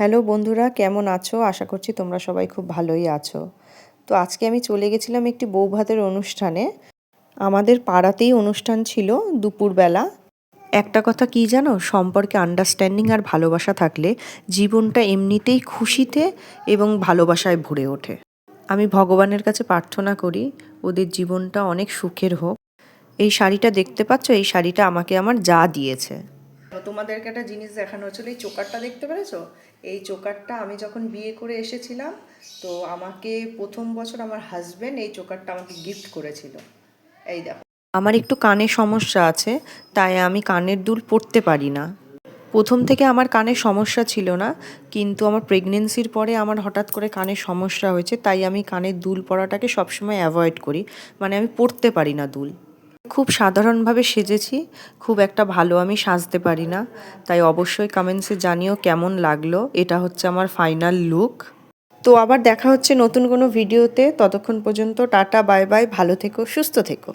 Hello বন্ধুরা, কেমন আছো? আশা করছি তোমরা সবাই খুব ভালোই আছো। তো আজকে আমি চলে গেছিলাম একটি বৌভাতের অনুষ্ঠানে। আমাদের পাড়াতেই অনুষ্ঠান ছিল দুপুরবেলা। একটা কথা কি জানো, সম্পর্কে আন্ডারস্ট্যান্ডিং আর ভালোবাসা থাকলে জীবনটা এমনিতেই খুশিতে এবং ভালোবাসায় ভরে ওঠে। আমি ভগবানের কাছে প্রার্থনা করি ওদের জীবনটা অনেক সুখের হোক। এই শাড়িটা দেখতে পাচ্ছ, এই শাড়িটা আমাকে আমার যা দিয়েছে। তোমাদেরকে একটা জিনিস দেখানো হচ্ছিল, এই চোকারটা দেখতে পেরেছো? এই চোকারটা আমি যখন বিয়ে করে এসেছিলাম, তো আমাকে প্রথম বছর আমার হাজবেন্ড এই চোকারটা আমাকে গিফট করেছিল। এই দেখো, আমার একটু কানের সমস্যা আছে, তাই আমি কানের দুল পরতে পারি না। প্রথম থেকে আমার কানের সমস্যা ছিল না, কিন্তু আমার প্রেগনেন্সির পরে আমার হঠাৎ করে কানের সমস্যা হয়েছে, তাই আমি কানের দুল পরাটাকে সবসময় অ্যাভয়েড করি। মানে আমি পরতে পারি না দুল। খুব সাধারণভাবে সেজেছি, খুব একটা ভালো আমি সাজতে পারি না, তাই অবশ্যই কমেন্টসে জানিও কেমন লাগলো। এটা হচ্ছে আমার ফাইনাল লুক। তো আবার দেখা হচ্ছে নতুন কোনো ভিডিওতে। ততক্ষণ পর্যন্ত টাটা, বাই বাই, ভালো থেকো, সুস্থ থেকো।